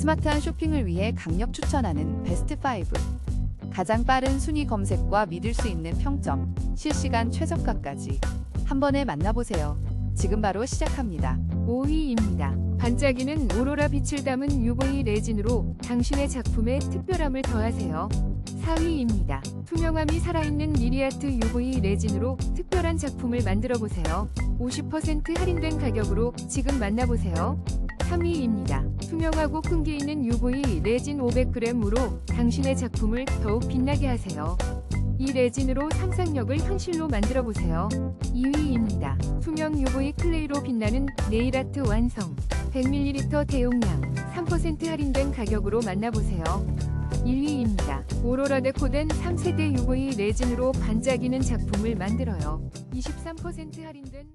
스마트한 쇼핑을 위해 강력 추천하는 베스트 5. 가장 빠른 순위 검색과 믿을 수 있는 평점, 실시간 최저가까지 한 번에 만나보세요. 지금 바로 시작합니다. 5위입니다. 반짝이는 오로라 빛을 담은 UV레진으로 당신의 작품에 특별함을 더하세요. 4위입니다. 투명함이 살아있는 리리아트 UV레진으로 특별한 작품을 만들어보세요. 50% 할인된 가격으로 지금 만나보세요. 3위입니다. 투명하고 끈기 있는 UV레진 500g으로 당신의 작품을 더욱 빛나게 하세요. 이 레진으로 상상력을 현실로 만들어보세요. 2위입니다. 투명 UV 클레이로 빛나는 네일아트 완성. 100ml 대용량 3% 할인된 가격으로 만나보세요. 1위입니다. 오로라데코덴 3세대 UV 레진으로 반짝이는 작품을 만들어요. 23% 할인된